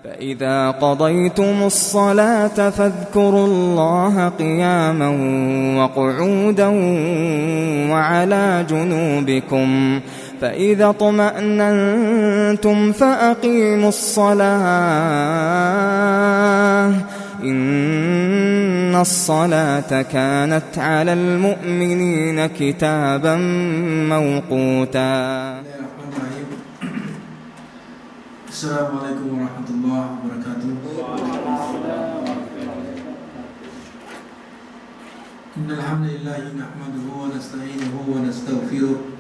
فإذا قضيتم الصلاة فاذكروا الله قياما وقعودا وعلى جنوبكم فإذا اطمأننتم فأقيموا الصلاة إن الصلاة كانت على المؤمنين كتابا موقوتا. Assalamualaikum warahmatullahi wabarakatuh. Innal hamdalillah nahmaduhu wa nasta'inuhu wa nastaghfiruh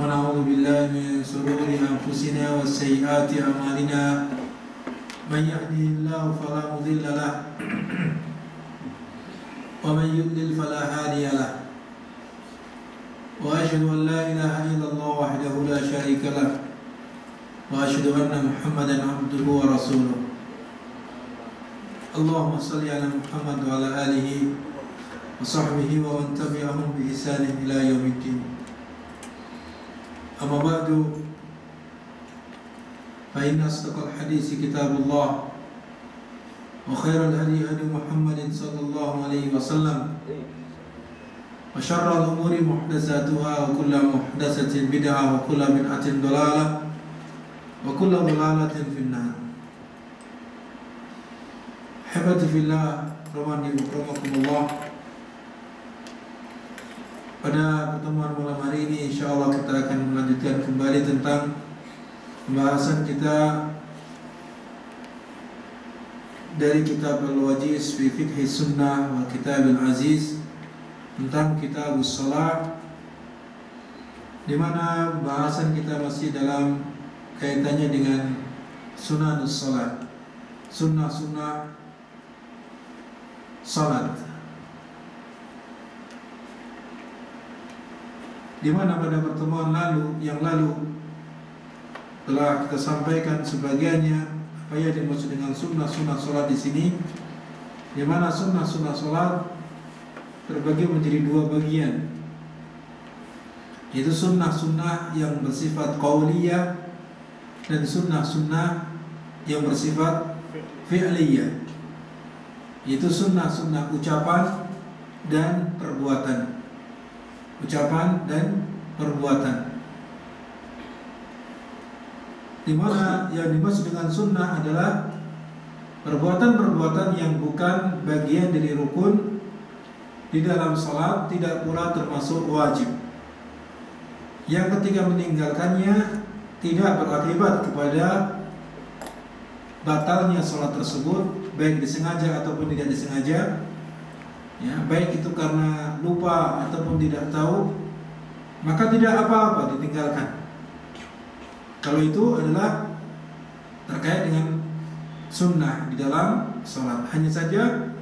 wa na'udzu billahi min shururi anfusina wa sayyiati a'malina. Man yahdihillahu fala mudilla lahu wa man yudlil fala hadiya lahu. Wa asyhadu an la ilaha illallah wahdahu la syarika lahu wa asyhadu anna Muhammadan abduhu wa rasuluh. Allahumma shalli ala Muhammad wa ala alihi wa sahbihi wa man tabi'ahum bi ihsanin ila yaumiddin. Amma ba'du, fa inna asdaqal hadisi kitabullah wa khairal hadi hadi Muhammadin sallallahu alaihi wasallam wa syarrul umuri muhdatsatuha wa kullu muhdatsatin bid'ah wa kullu bid'atin dhalalah wa kullu dhalalatin finnar. Habati fillah, rahmani wa rahmakumullah. Pada pertemuan malam hari ini insyaallah kita akan melanjutkan kembali tentang pembahasan kita dari kitab Al-Wajiz fi Fiqh Sunnah wa Kitab Al-Aziz tentang Kitabus Shalah, di mana bahasan kita masih dalam kaitannya dengan sunanus salat, sunnah-sunnah salat, di mana pada pertemuan yang lalu telah kita sampaikan sebagiannya apa yang dimaksud dengan sunnah-sunnah salat di sini, di mana sunnah-sunnah salat terbagi menjadi dua bagian, yaitu sunnah-sunnah yang bersifat qauliyah dan sunnah-sunnah yang bersifat fi'liyah, yaitu sunnah-sunnah ucapan dan perbuatan. Ucapan dan perbuatan, di mana yang dimaksud dengan sunnah adalah perbuatan-perbuatan yang bukan bagian dari rukun di dalam salat, tidak pula termasuk wajib, yang ketika meninggalkannya tidak berakibat kepada batalnya sholat tersebut, baik disengaja ataupun tidak disengaja, ya, baik itu karena lupa ataupun tidak tahu, maka tidak apa-apa ditinggalkan. Kalau itu adalah terkait dengan sunnah di dalam sholat, hanya saja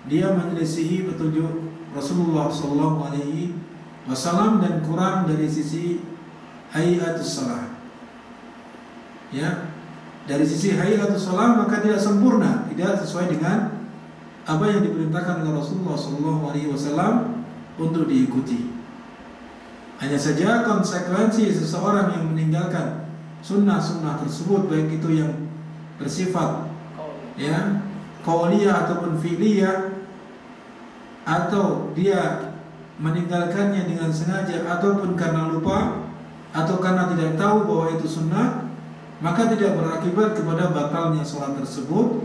dia menyelisihi petunjuk Rasulullah SAW dan kurang dari sisi hayatus shalah. Ya, dari sisi hayatus shalah maka tidak sempurna, tidak sesuai dengan apa yang diperintahkan oleh Rasulullah SAW untuk diikuti. Hanya saja konsekuensi seseorang yang meninggalkan sunnah-sunnah tersebut, baik itu yang bersifat ya qauliyah ataupun fi'liyah, atau dia meninggalkannya dengan sengaja ataupun karena lupa atau karena tidak tahu bahwa itu sunnah, maka tidak berakibat kepada batalnya sholat tersebut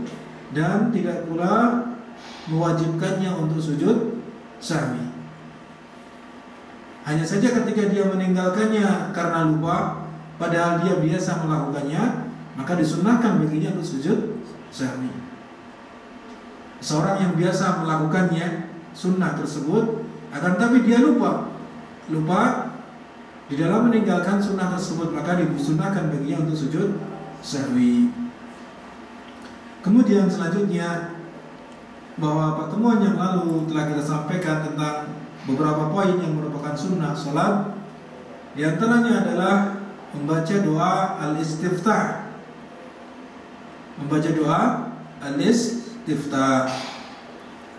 dan tidak pula mewajibkannya untuk sujud sahwi. Hanya saja ketika dia meninggalkannya karena lupa, padahal dia biasa melakukannya, maka disunnahkan baginya untuk sujud sahwi. Seorang yang biasa melakukannya sunnah tersebut, akan tapi dia lupa di dalam meninggalkan sunnah tersebut, maka disunnahkan baginya untuk sujud sahwi. Kemudian selanjutnya, bahwa pertemuan yang lalu telah kita sampaikan tentang beberapa poin yang merupakan sunnah salat. Di antaranya adalah membaca doa al-istiftah. Membaca doa al-istiftah.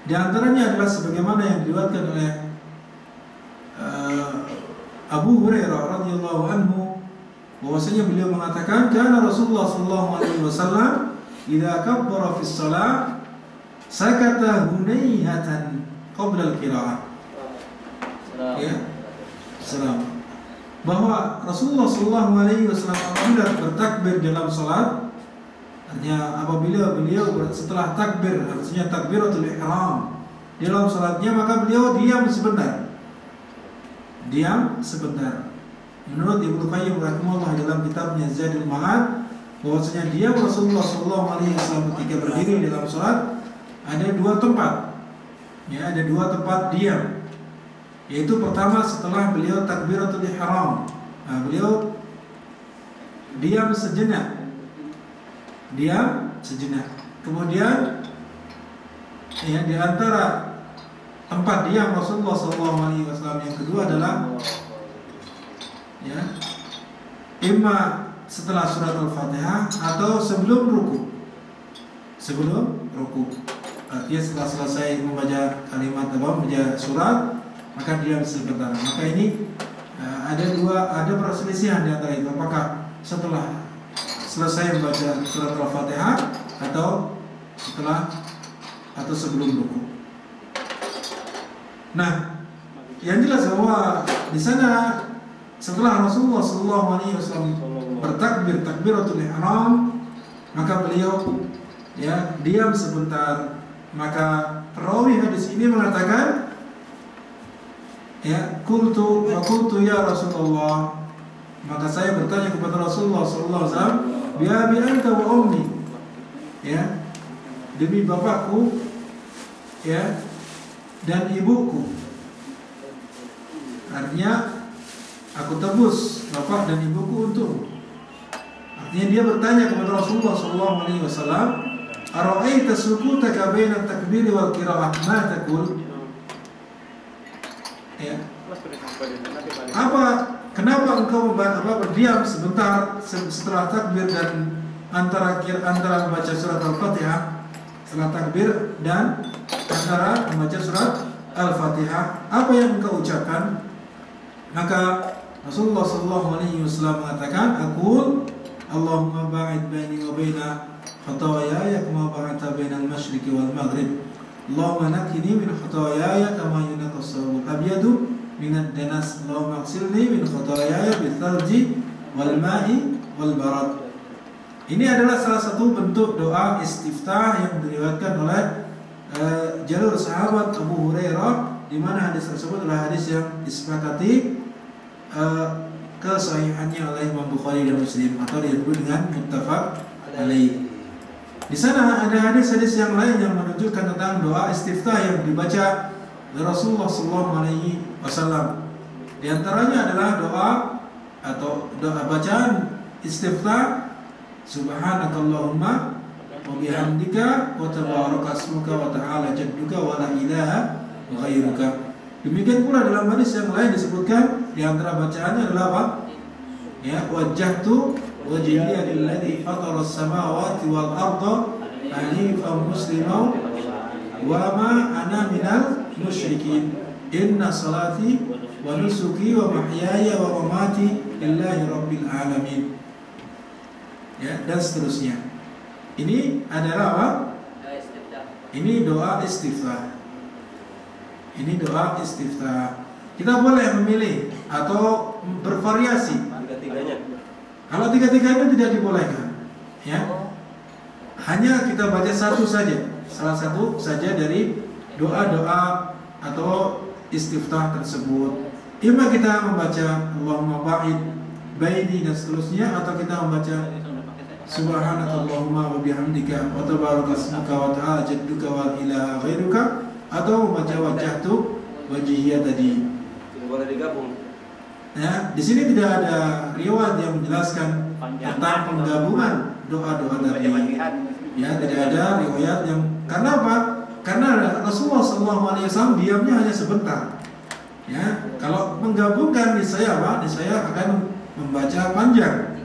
Di antaranya adalah sebagaimana yang diriwayatkan oleh Abu Hurairah radhiyallahu anhu, bahwasanya beliau mengatakan, "Kana Rasulullah sallallahu alaihi wasallam idza kabbara fis shalah sakata hunayhatan qabla al-qira'ah. Ya. Salam. Bahwa Rasulullah sallallahu alaihi wasallam apabila bertakbir dalam salat, artinya apabila beliau setelah takbir, artinya takbiratul ihram dalam salatnya, maka beliau diam sebentar. Diam sebentar. Menurut Ibnu Qayyim rahimahullah dalam kitabnya Zadul Ma'ad, bahwasanya diam Rasulullah sallallahu alaihi wasallam ketika berdiri dalam salat ada dua tempat. Ya, ada dua tempat diam. Yaitu pertama setelah beliau takbiratul ihram, beliau diam sejenak. Diam sejenak. Kemudian ya, di antara tempat diam Rasulullah SAW yang kedua adalah ya, imma setelah surat Al-Fatihah atau sebelum ruku. Sebelum ruku. Artinya setelah selesai membaca kalimat membaca surat, maka diam sebentar. Maka ini ada perselisihan di antara itu. Apakah setelah selesai membaca surat Al-Fatihah atau setelah atau sebelum ruku. Nah, yang jelas bahwa di sana setelah Rasulullah SAW bertakbir takbiratul ihram, maka beliau ya diam sebentar. Maka perawi hadis ini mengatakan, ya, qultu ya Rasulullah, maka saya bertanya kepada Rasulullah sallallahu alaihi wasallam, bi abi anta wa ummi, ya, demi bapakku ya dan ibuku. Artinya aku tebus bapak dan ibuku untukmu. Artinya dia bertanya kepada Rasulullah sallallahu alaihi wasallam, ara'aita sukutaka baina takbir wal qira'ah ma taqul? Ya. Kenapa engkau berdiam sebentar setelah takbir dan antara membaca surat Al-Fatihah, setelah takbir dan antara membaca surat Al-Fatihah, apa yang engkau ucapkan? Maka Rasulullah sallallahu alaihi wasallam mengatakan, aqul Allahumma ba'id baini wa baina khataayaya kama ba'adta bainal masyriqi wal maghrib. Allahumma naqqini min khataayaya kama yunqqa as-sawbul abyadu minad danas. Allahumma ighsilni min khataayaya bil thalji wal ma'i wal barad. Ini adalah salah satu bentuk doa istiftah yang diriwayatkan oleh jalur sahabat Abu Hurairah, di mana hadis tersebut adalah hadis yang disepakati kesahihannya oleh Imam Bukhari dan Muslim, atau disebut dengan muttafaq alaih. Di sana ada hadis-hadis yang lain yang menunjukkan tentang doa istiftah yang dibaca oleh Rasulullah SAW. Di antaranya adalah doa atau doa bacaan istiftah, Subhanakallahumma wa bihamdika wa tabaraka asmuka wa ta'ala jadduka wa la ilaha ghairuka. Demikian pula dalam hadis yang lain disebutkan di antara bacaannya adalah apa? Ya, wajjahtu wajhiya lilladzi fatara as-samawati wal arda hanifan musliman wa ma ana minal musyrikin. Inna salati wa nusuki wa mahyaya wa mamati lillahi rabbil alamin. Ya, dan seterusnya. Ini adalah apa? Ini doa istiftah. Ini doa istiftah. Kita boleh memilih atau bervariasi. Kalau tiga-tiganya tidak dibolehkan, ya. Hanya kita baca satu saja, salah satu saja dari doa-doa atau istiftah tersebut. Ima kita membaca Allahumma ba'id baini dan seterusnya, atau kita membaca Subhanakallahumma wa bihamdika wa tabaraka asmuka wa ta'ala jadduka wa ilaha ghairuka, atau membaca wajjahtu wajhiya tadi. Boleh digabung. Ya, di sini tidak ada riwayat yang menjelaskan tentang penggabungan doa-doa tadi. Ya, tidak ada riwayat yang, karena apa? Karena Rasulullah SAW diamnya hanya sebentar. Ya, kalau menggabungkan niscaya apa? Niscaya akan membaca panjang.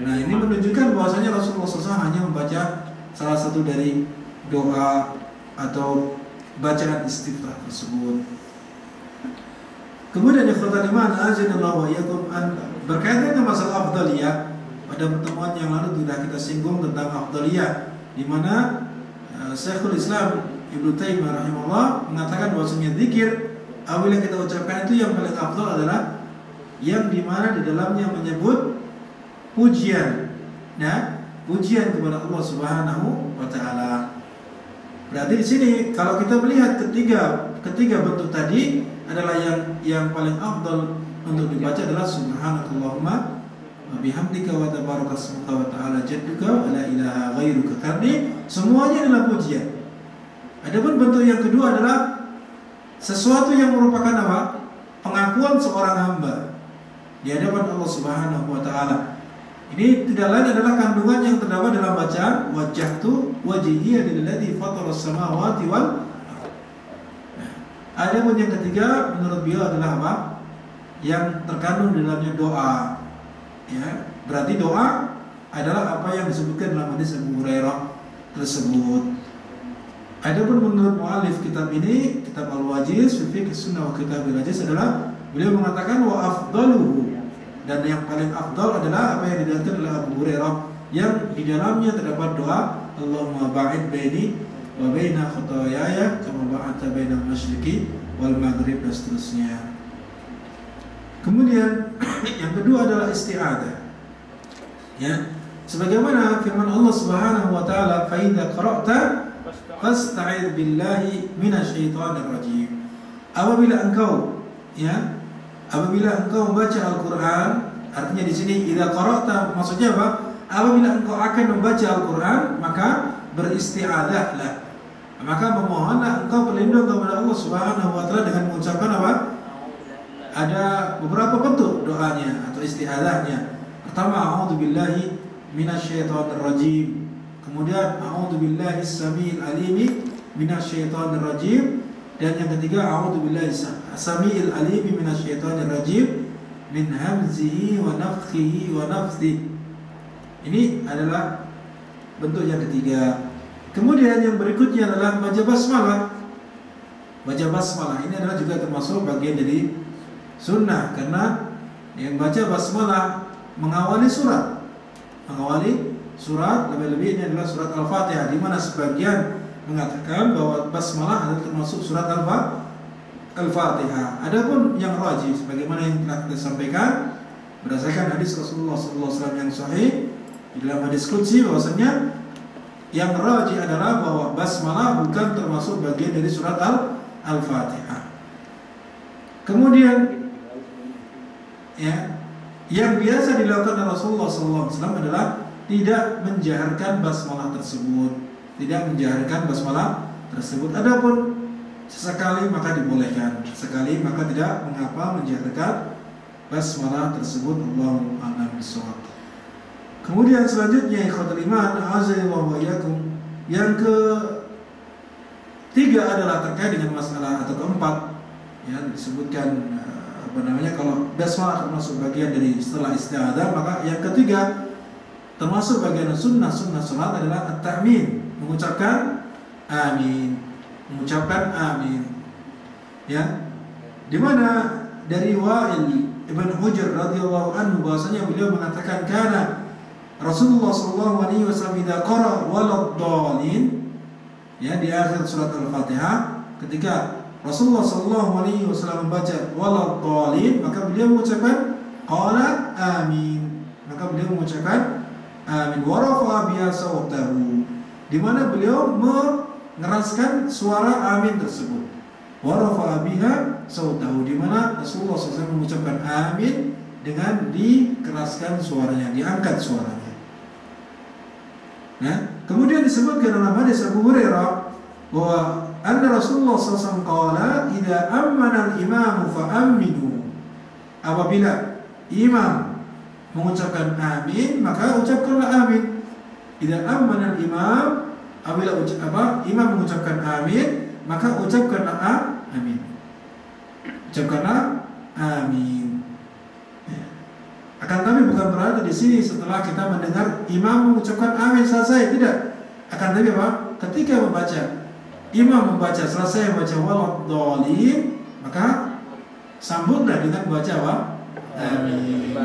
Nah, ini menunjukkan bahwasanya Rasulullah SAW hanya membaca salah satu dari doa atau bacaan istiftah tersebut. Kemudian ikhwatal iman azanallahu wa iyyakum, berkaitan dengan masalah afdaliyah, pada pertemuan yang lalu sudah kita singgung tentang afdaliyah di mana Syekhul Islam Ibnu Taimiyah rahimahullah mengatakan bahwasanya zikir apabila kita ucapkan itu yang paling afdal adalah yang di mana di dalamnya menyebut pujian, ya, pujian kepada Allah Subhanahu wa taala. Berarti di sini kalau kita melihat ketiga bentuk tadi adalah yang paling afdal untuk dibaca adalah subhanakallahumma wa bihamdika wa tabarakasmuka wa ta'ala jadduka wa la ilaha ghairuka, karena semuanya adalah pujian. Adapun bentuk yang kedua adalah sesuatu yang merupakan apa? Pengakuan seorang hamba di hadapan Allah Subhanahu wa taala. Ini tidak lain adalah kandungan yang terdapat dalam bacaan wajjahtu wajhiya lilladzi fatara as-samawati wal ardh. Nah, adapun yang ketiga menurut beliau adalah apa? Yang terkandung di dalamnya doa. Ya, berarti doa adalah apa yang disebutkan dalam hadis Abu Hurairah tersebut. Adapun menurut muallif kitab ini, kitab Al-Wajiz fi Fiqh Sunnah wa Kitab Al-Ajiz adalah beliau mengatakan wa afdaluhu, dan yang paling afdal adalah apa yang diriwayatkan oleh Abu Hurairah yang di dalamnya terdapat doa Allahumma ba'id baini wa baina khataayaya kama ba'adta bainal masyriqi wal maghrib, dan seterusnya. Kemudian yang kedua adalah isti'adzah. Ya, sebagaimana firman Allah Subhanahu wa taala, fa idza qara'ta fasta'idz billahi minasyaitonir rajim. Apabila engkau membaca Al-Qur'an, artinya di sini idza qara'ta maksudnya apa? Apabila engkau akan membaca Al-Qur'an, maka beristi'adzahlah. Maka memohonlah engkau perlindungan kepada Allah Subhanahu wa taala dengan mengucapkan apa? Ada beberapa bentuk doanya atau isti'adzahnya. Pertama, a'udzubillahi minasyaitonir rajim. Kemudian a'udzubillahi as-sami'il alimi minasyaitonir rajim. Dan yang ketiga, a'udzubillahi as-sami'il alimi minasyaitonir rajim min hamzihi wa nafthihi wa nafthihi. Ini adalah bentuk yang ketiga. Kemudian yang berikutnya adalah baca basmalah. Baca basmalah ini adalah juga termasuk bagian dari sunnah, karena yang baca basmalah mengawali surat. Lebih-lebih ini adalah surat Al-Fatihah, di mana sebagian mengatakan bahwa basmalah adalah termasuk surat Al-Fatihah. Adapun yang rajih sebagaimana yang telah kita sampaikan berdasarkan hadis Rasulullah SAW yang sahih di dalam hadis qudsi, bahwasanya yang rajih adalah bahwa basmalah bukan termasuk bagian dari surat Al-Fatihah. Kemudian yang biasa dilakukan oleh Rasulullah SAW adalah tidak menjaharkan basmalah tersebut. Adapun sesekali maka dibolehkan, sesekali maka tidak mengapa menjaharkan basmalah tersebut. Allahu a'lam bishawab. Kemudian selanjutnya ikhwatul iman, azza wa iyyakum, yang ketiga adalah terkait dengan masalah, atau keempat ya disebutkan kalau basmalah termasuk bagian dari setelah isti'adzah, maka yang ketiga termasuk bagian sunnah salat adalah at-ta'min, mengucapkan amin. Ya, di mana dari Wa'il ibn Hujr radhiyallahu anhu bahwasanya beliau mengatakan kana Rasulullah sallallahu alaihi wasallam idza qara waladdallin, ya, di akhir surat Al-Fatihah, ketika Rasulullah sallallahu alaihi wasallam membaca waladdallin, maka beliau mengucapkan qala amin, amin wa rafa'a biha sawtahu, di mana beliau mengeraskan suara amin tersebut. Wa rafa'a biha sawtahu, di mana Rasulullah SAW mengucapkan amin dengan dikeraskan suaranya, diangkat suaranya. Nah, kemudian disebutkan dalam hadis Abu Hurairah bahwa anna Rasulullah SAW qala idza ammana al-imamu fa'aminu, apabila imam mengucapkan amin maka ucapkanlah amin. Idza ammana al-imam, apabila imam mengucapkan amin maka ucapkanlah amin. Akan tapi bukan berarti di sini setelah kita mendengar imam mengucapkan amin selesai, tidak. Akan tapi apa? Ketika imam membaca selesai membaca waladdallin, maka sambutlah dengan membaca apa? Amin.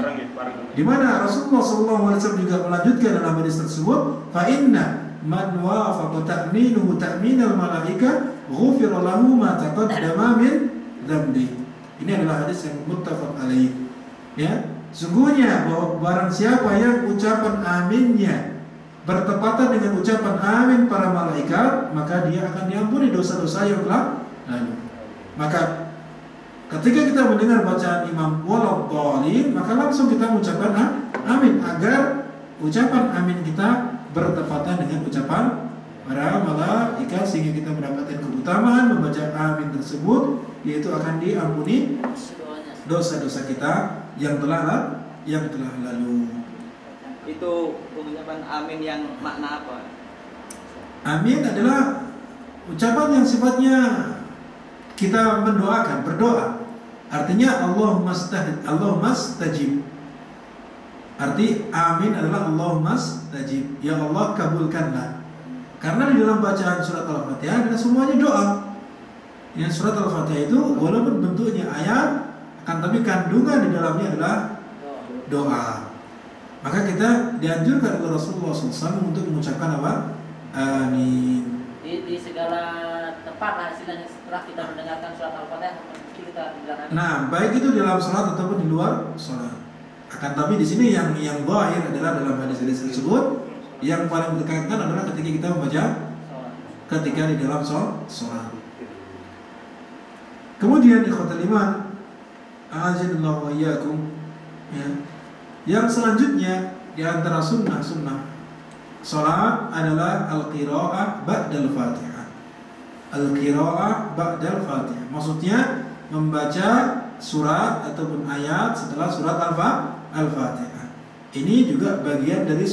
Di mana Rasulullah SAW juga melanjutkan dalam hadis tersebut, fa inna man wafaqa ta'minuhu ta'minal malaika ghufira lahu ma taqaddama min dzambi. Ini adalah hadis yang muttafaq alaih. Ya, sungguhnya bahwa barang siapa yang ucapan aminnya bertepatan dengan ucapan amin para malaikat, maka dia akan diampuni dosa-dosa yang telah lalu. Maka ketika kita mendengar bacaan imam waladhdallin, maka langsung kita mengucapkan amin agar ucapan amin kita bertepatan dengan ucapan para malaikat, sehingga kita mendapatkan keutamaan membaca amin tersebut, yaitu akan diampuni dosa-dosa kita yang telah lalu. Itu pengucapan amin yang makna apa? Amin adalah ucapan yang sifatnya kita mendoakan, berdoa. Artinya Allahumma stajib. Arti amin adalah Allahumma stajib, ya Allah kabulkanlah. Karena di dalam bacaan surat Al-Fatihah adalah semuanya doa. Yang surat Al-Fatihah itu walaupun bentuknya ayat, akan tapi kandungan di dalamnya adalah doa. Maka kita dianjurkan oleh Rasulullah SAW untuk mengucapkan apa? Amin. Di segala tempat lah istilahnya, setelah kita mendengarkan surat Al-Fatihah kita bilang amin. Nah, baik itu di dalam salat ataupun di luar salat. Akan tapi di sini yang zahir adalah dalam hadis-hadis tersebut yang paling ditekankan adalah ketika kita membaca ketika di dalam salat. Kemudian ikhwatul iman, a'azzallahu wa iyyakum, ya. Yang selanjutnya di antara sunnah salat adalah al-qiraah ba'dal Fatihah. Al-qiraah ba'dal Fatihah. Maksudnya membaca surat ataupun ayat setelah surat Al-Fatihah. Ini juga bagian dari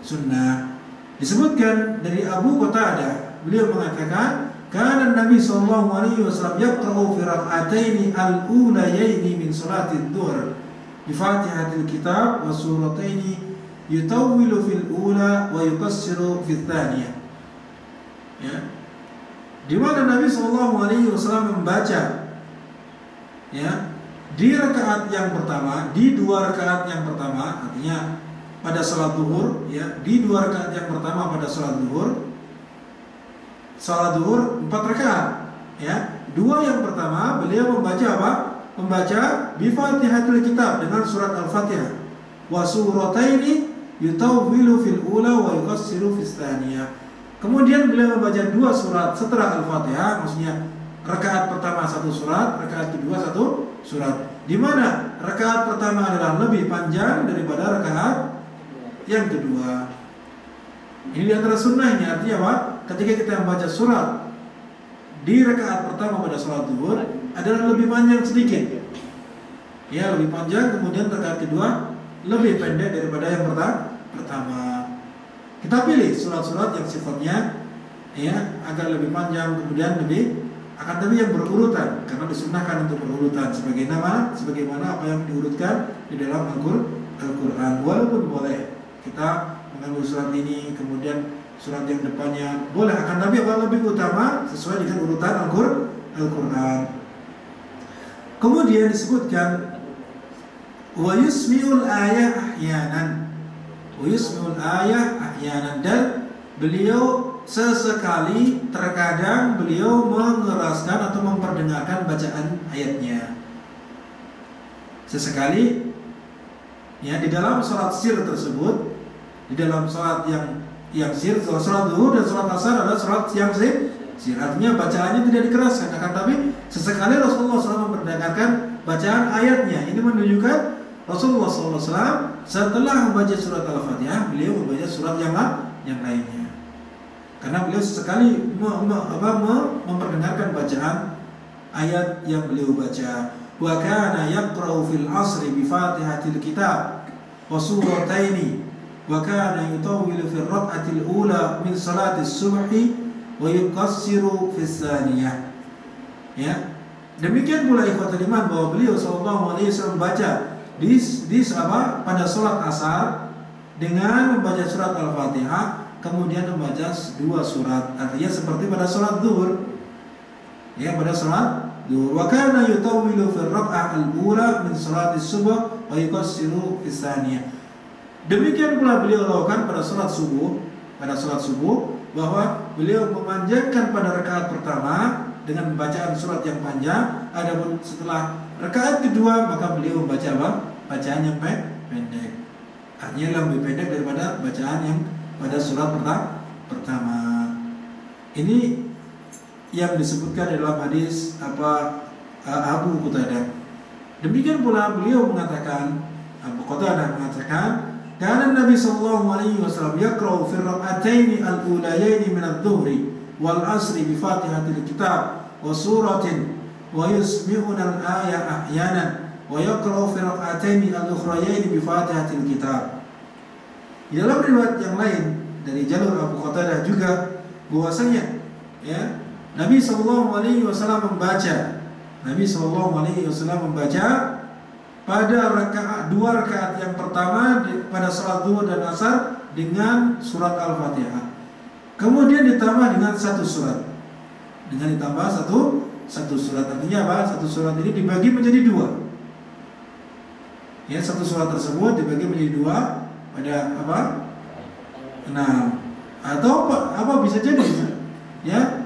sunnah. Disebutkan dari Abu Qatadah, beliau mengatakan, kana Nabi sallallahu alaihi wasallam yaqra'u fi rak'ataini al-ulayaini min salati adh-dhuhr bi Fatihatil Kitab wa surataini yutawwilu fil ula wa yuqassiru fil thaniyah. Ya. Di mana Nabi sallallahu alaihi wasallam membaca, ya, di rakaat yang pertama, di dua rakaat yang pertama, artinya pada salat zuhur, ya, di dua rakaat yang pertama pada salat zuhur 4 rakaat, ya. Dua yang pertama beliau membaca apa? Membaca bi Fatihatul Kitab dengan surat Al-Fatihah. Wa surataini yutawwilu fil ula wa yuqassiru fis tsaniyah. Kemudian beliau membaca 2 surat setelah Al-Fatihah, maksudnya rakaat pertama 1 surat, rakaat kedua 1 surat. Di mana rakaat pertama adalah lebih panjang daripada rakaat yang kedua. Ini di antara sunnahnya, artinya apa? Ketika kita membaca surat di rakaat pertama pada salat zuhur adalah lebih panjang sedikit. Ya, lebih panjang, kemudian rakaat kedua lebih pendek daripada yang pertama. Kita pilih surat-surat yang sifatnya, ya, agar lebih panjang, kemudian lebih akan tapi yang berurutan, karena disunnahkan untuk berurutan sebagaimana apa yang diurutkan di dalam Al-Quran. Walaupun boleh kita mengambil surat ini kemudian surat yang depannya boleh, akan tapi apa lebih utama sesuai dengan urutan Al-Quran. Kemudian disebutkan wa yusmi'ul ayah ahyanan, wa yusmi'ul ayah ahyanan, dan beliau sesekali terkadang beliau mengeraskan atau memperdengarkan bacaan ayatnya. Sesekali, ya, di dalam salat sir tersebut, di dalam salat yang sir, salat zuhur dan salat asar adalah salat yang sir. Artinya bacaannya tidak dikeraskan, akan tapi sesekali Rasulullah SAW memperdengarkan bacaan ayatnya. Ini menunjukkan Rasulullah SAW setelah membaca surat Al-Fatihah, beliau membaca surat yang lainnya. Karena beliau sesekali memperdengarkan bacaan ayat yang beliau baca. Wa kana yaqra'u fil 'ashri bi Fatihatil Kitab wa surataini wa kana yutawwilu fil rak'atil ula min salatis subhi wa yuqassiru fis tsaniyah. Ya. Demikian pula ikhwatul iman bahwa beliau sallallahu alaihi wasallam baca pada salat asar dengan membaca surat Al-Fatihah, kemudian membaca 2 surat, artinya seperti pada salat zuhur. Ya, pada salat zuhur. Wa kana yutawwilu fil rak'ah al-ula min salatis subh wa yuqassiru fis tsaniyah. Demikian pula beliau lakukan pada salat subuh. pada sholat subuh bahwa beliau memanjangkan pada rakaat pertama dengan bacaan surat yang panjang, adapun setelah rakaat kedua maka beliau membaca apa? Bacaan yang pendek. Artinya lebih pendek daripada bacaan yang pada surat pertama. Ini yang disebutkan dalam hadis Abu Qatadah. Demikian pula beliau mengatakan, Abu Qatadah mengatakan, karena Nabi sallallahu alaihi wasallam yaqra'u fi rak'ataini al-ulayaini min adh-dhuhri wal 'asri bi Fatihatil Kitab wa suratin wa yusmi'una al-aya ahyanan wa yaqra'u fi rak'ataini al-ukhrayaini bi Fatihatil Kitab. Di dalam riwayat yang lain dari jalur Abu Qatadah juga bahwasanya ya Nabi sallallahu alaihi wasallam membaca pada dua rakaat yang pertama pada salat zuhur dan asar dengan surat Al-Fatihah. Kemudian ditambah dengan satu surat. Dengan ditambah satu surat. Artinya apa? Satu surat ini dibagi menjadi dua. Ya, satu surat tersebut dibagi menjadi dua pada apa? Nah, atau apa bisa jadi ya?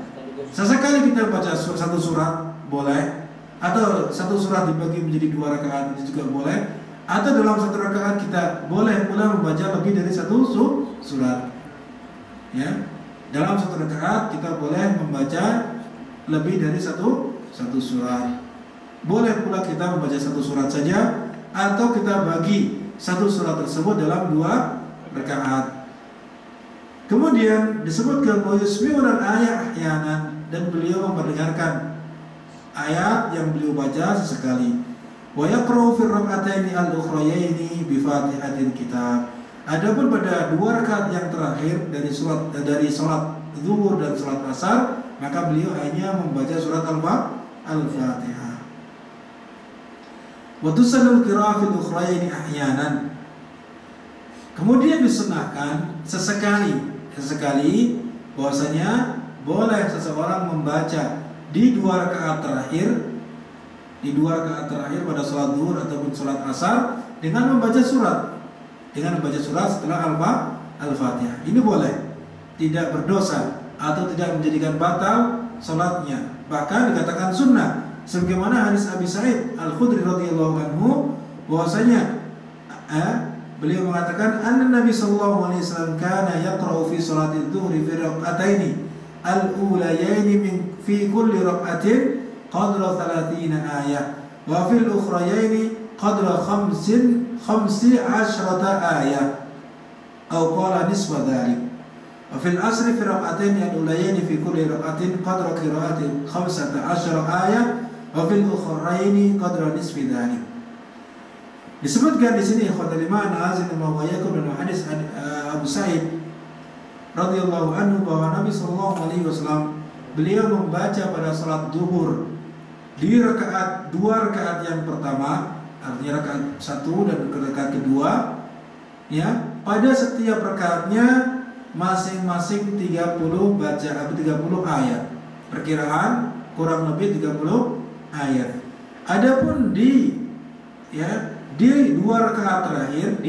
Sesekali kita baca satu surat boleh. Atau satu surat dibagi menjadi dua rakaat itu juga boleh. Atau dalam satu rakaat kita boleh pula membaca lebih dari satu surat. Ya, dalam satu rakaat kita boleh membaca lebih dari satu surat. Boleh pula kita membaca satu surat saja, atau kita bagi satu surat tersebut dalam dua rakaat. Kemudian disebutkan bahwa yusmi'una al-aya ahyanan, dan beliau memperdengarkan ayat yang beliau baca sesekali. Wa yaqra'u fi rak'ataini al-ukhrayaini bi Fatihatil Kitab. Adapun pada dua rakaat yang terakhir dari salat zuhur dan salat asar, maka beliau hanya membaca surat Al-Fatihah. Wa tusannu al-qira'ah fil ukhrayaini ahyanan. Kemudian disunahkan sesekali bahwasanya boleh seseorang membaca di dua rakaat terakhir pada sholat zuhur ataupun sholat asar dengan membaca surat setelah Al-Fatihah. Ini boleh, tidak berdosa atau tidak menjadikan batal sholatnya, bahkan dikatakan sunnah, sebagaimana hadis Abi Sa'id Al-Khudri radhiyallahu anhu bahwasanya beliau mengatakan anna Nabi sallallahu alaihi wasallam kana yaqra'u fi sholati dhuhri fi rak'ataini al-ulayaini min fi kulli rak'atin qadra 30 ayah wa fil ukhrayaini qadra 15 ayah atau qala nisfa dhalik wa fil asri fi rak'ataini al-ulayaini fi kulli rak'atin qadra qira'atin 15 ayah wa fil ukhrayaini qadra nisfi dhalik. Disebutkan di sini ikhwatul iman azza wa jalla dalam hadis Abu Sa'id radhiyallahu anhu bahwa Nabi sallallahu alaihi wasallam beliau membaca pada salat zuhur di dua rakaat yang pertama, artinya rakaat 1 dan rakaat kedua, ya, pada setiap rakaatnya masing-masing 30 ayat. Perkiraan kurang lebih 30 ayat. Adapun di dua rakaat terakhir,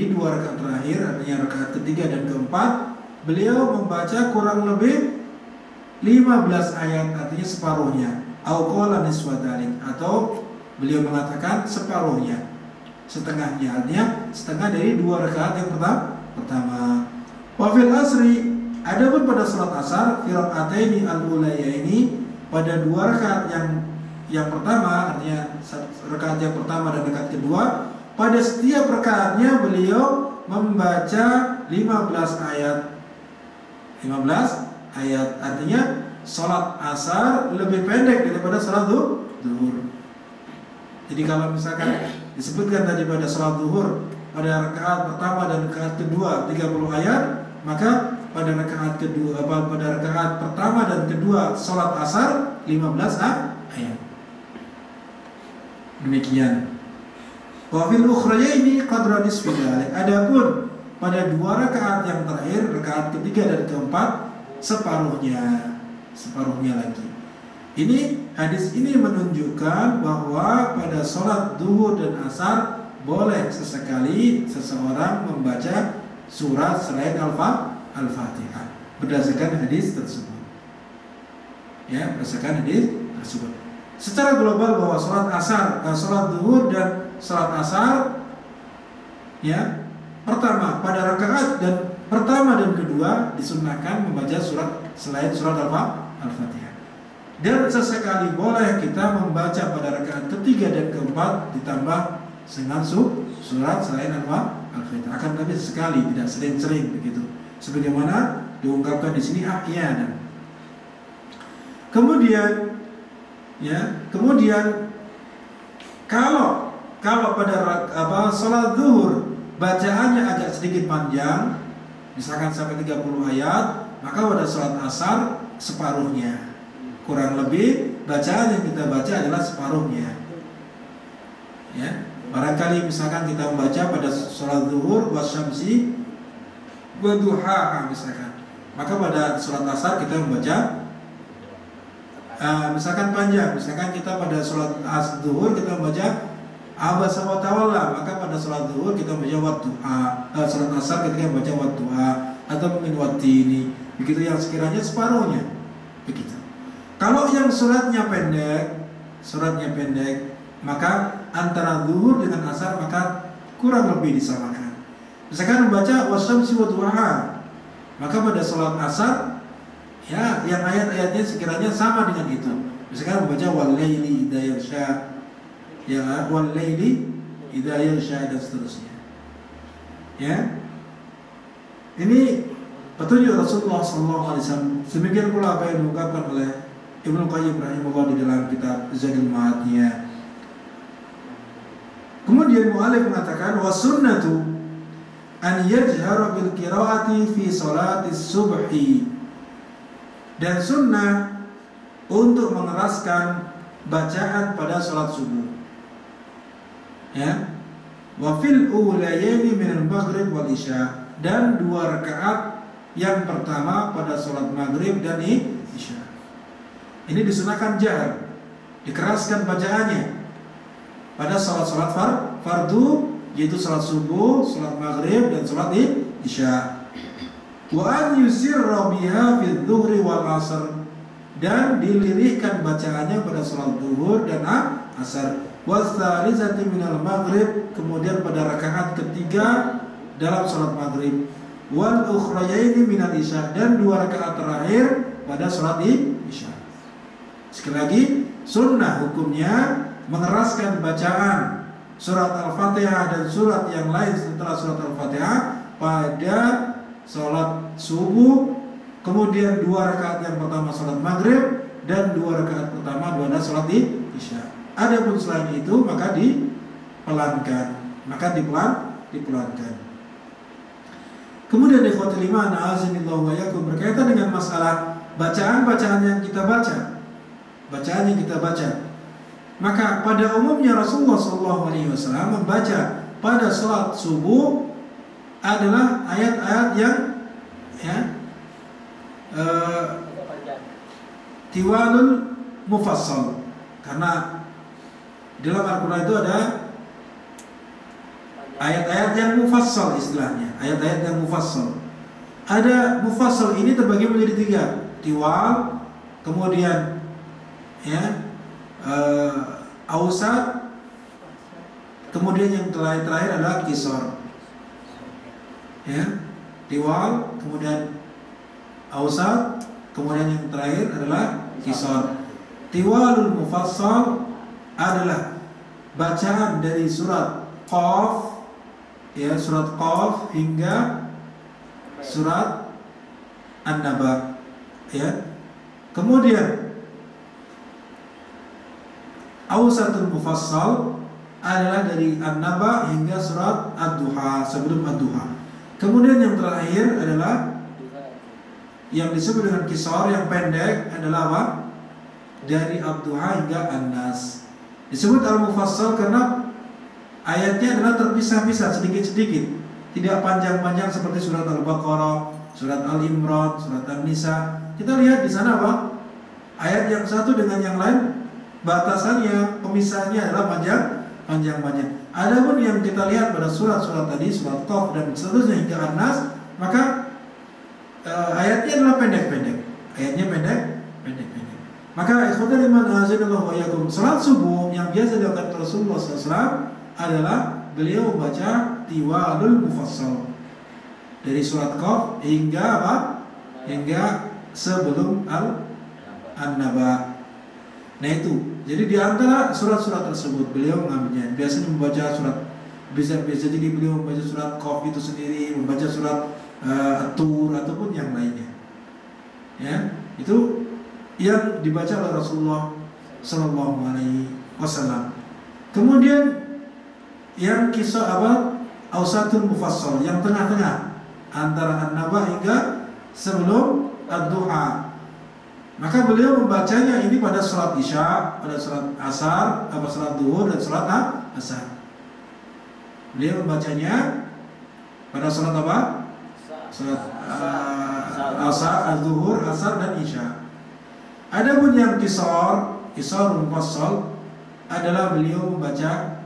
artinya rakaat ketiga dan keempat, beliau membaca kurang lebih 15 ayat, artinya separuhnya. Au qala nisfa dzalik, atau beliau mengatakan separuhnya, setengahnya, artinya setengah dari dua rakaat yang pertama. Wa fil asri, adapun pada salat asar, fi rak'ataini al-ulayaini, pada dua rakaat yang pertama, artinya rakaat yang pertama dan rakaat kedua, pada setiap rakaatnya beliau membaca 15 ayat. 15 ayat, artinya salat asar lebih pendek daripada salat zuhur. Jadi kalau misalkan disebutkan tadi pada salat zuhur pada rakaat pertama dan rakaat kedua 30 ayat, maka pada rakaat pertama dan kedua salat asar 15 ayat. Demikian. Wa fil ukhrayaini qadra nisfi dzalik. Adapun pada dua rakaat yang terakhir, rakaat ketiga dan keempat, separuhnya lagi. Ini hadis ini menunjukkan bahwa pada sholat zuhur dan asar boleh sesekali seseorang membaca surat selain Al-Fatihah. berdasarkan hadis tersebut. Ya, berdasarkan hadis tersebut. Secara global bahwa sholat zuhur dan sholat asar, ya, pertama pada rakaat dan pertama dan kedua disunnahkan membaca surat selain surat Al-Fatihah. Dan sesekali boleh kita membaca pada rakaat ketiga dan keempat ditambah dengan surat selain Al-Fatihah. Akan tapi sesekali, tidak sering-sering begitu. Sebagaimana diungkapkan di sini ahyanan. Kemudian kalau pada salat zuhur bacaannya agak sedikit panjang, misalkan sampai 30 ayat, maka pada salat asar separuhnya. Kurang lebih bacaan yang kita baca adalah separuhnya. Ya, barangkali misalkan kita membaca pada salat zuhur wasyamsi waduhaha misalkan, maka pada salat asar kita membaca misalkan panjang, misalkan kita pada sholat zuhur kita membaca abasa wa tawalla, maka pada sholat zuhur kita membaca wadduha, sholat asar kita membaca wadduha atau mungkin wattini, begitu yang sekiranya separuhnya, begitu. Kalau yang suratnya pendek, maka antara zuhur dengan asar maka kurang lebih disamakan. Misalkan membaca wasyamsi wadduha, maka pada sholat asar, ya, yang ayat-ayatnya sekiranya sama dengan itu. Misalkan membaca wal-laili idza yaghsha, ya, wal-laili idza yaghsha dan seterusnya. Ya. Ini petunjuk Rasulullah SAW. Demikian pula apa yang diungkapkan oleh Ibnu Qayyim rahimahullah di dalam kitab Zadul Ma'adnya. Kemudian mu'alif mengatakan wasunnatu an yajhara bil qiraati fi salati subhi. Dan sunnah untuk mengeraskan bacaan pada sholat subuh. Ya, wa fil ulayaini minal maghrib wal isya, dan 2 rakaat yang pertama pada sholat maghrib dan isya. Ini disunahkan jahar, dikeraskan bacaannya pada sholat fardu, yaitu sholat subuh, sholat maghrib dan sholat isya. Wa an yusirra biha fi dhuhri wal asr, dan dilirihkan bacaannya pada salat zuhur dan asar. Wa tsalisati minal maghrib, kemudian pada rakaat ketiga dalam salat maghrib. Wal ukhrayaini minal isya, dan 2 rakaat terakhir pada salat isya. Sekali lagi, sunnah hukumnya mengeraskan bacaan surat Al-Fatihah dan surat yang lain setelah surat Al-Fatihah pada sholat subuh, kemudian 2 rakaat yang pertama sholat maghrib, dan 2 rakaat pertama pada sholat isya. Adapun selain itu maka dipelankan. Kemudian ikhwatul iman a'azinillahu wa iyyakum, berkaitan dengan masalah bacaan yang kita baca. Maka pada umumnya Rasulullah SAW membaca pada sholat subuh adalah ayat-ayat yang tiwalul mufassal, karena dalam Al-Quran itu ada ayat-ayat yang mufassal, istilahnya ayat-ayat yang mufassal. Ada mufassal ini terbagi menjadi 3, tiwal, kemudian ausat, kemudian yang terakhir adalah qisar. Ya, tiwal, kemudian ausat, kemudian yang terakhir adalah qisar. Tiwalul mufassal adalah bacaan dari surat Qaf, ya, surat Qaf hingga surat An-Naba, ya. Kemudian ausatul mufassal adalah dari An-Naba hingga surat Ad-Duha, sebelum Ad-Duha. Kemudian yang terakhir adalah yang disebut dengan qisar, yang pendek adalah apa? Dari Ad-Duha hingga An-Nas. Disebut al-mufassal karena ayatnya adalah terpisah-pisah sedikit-sedikit, tidak panjang-panjang seperti surat Al-Baqarah, surat Al-Imran, surat An-Nisa. Kita lihat di sana apa? Ayat yang satu dengan yang lain batasannya, pemisahnya adalah panjang-panjang. Adapun yang kita lihat pada surat-surat tadi, surat Qaf dan seterusnya hingga An-Nas, maka ayatnya adalah pendek-pendek. Ayatnya pendek-pendek. Maka ikhwatul iman azanallahu wa iyyakum, salat subuh yang biasa dilakukan Rasulullah SAW adalah beliau membaca tiwalul mufassal dari surat Qaf hingga apa? Hingga sebelum An-Naba. Nah itu. Jadi di antara surat-surat tersebut beliau mengambilnya. Biasanya membaca surat, bisa jadi beliau membaca surat Qaf itu sendiri, membaca surat At-Tur ataupun yang lainnya. Ya, itu yang dibaca oleh Rasulullah Sallallahu Alaihi Wasallam. Kemudian yang kisah apa? Ausatul Mufassal, yang tengah-tengah antara An-Naba hingga sebelum Ad-Duha. Maka beliau membacanya ini pada salat Isya, pada salat Asar, apa salat Duhur dan salat Asar. Beliau membacanya pada salat apa? Salat Asar, Az-Zuhur, Asar dan Isya. Adapun yang Qisar Mufassal adalah beliau membaca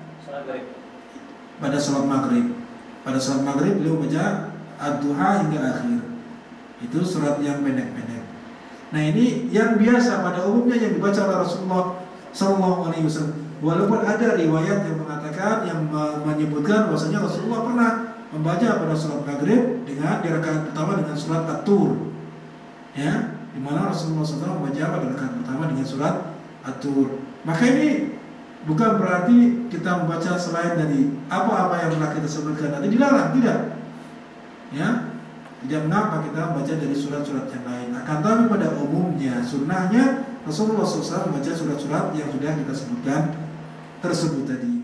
pada salat Maghrib. Pada salat Maghrib beliau membaca Ad-Duha hingga akhir. Itu surat yang pendek-pendek. Nah ini yang biasa pada umumnya yang dibaca oleh Rasulullah Sallallahu Alaihi Wasallam. Walaupun ada riwayat yang mengatakan, yang menyebutkan bahwasanya Rasulullah pernah membaca pada surat Maghrib dengan di rakaat pertama dengan surat At-Tur, ya, di mana Rasulullah SAW membaca pada rakaat pertama dengan surat At-Tur. Maka ini bukan berarti kita membaca selain dari apa-apa yang telah kita sebutkan tadi dilarang, tidak, ya. Tidak mengapa kita membaca dari surat-surat yang lain. Akan tapi pada umumnya sunnahnya Rasulullah SAW membaca surat-surat yang sudah kita sebutkan tersebut tadi.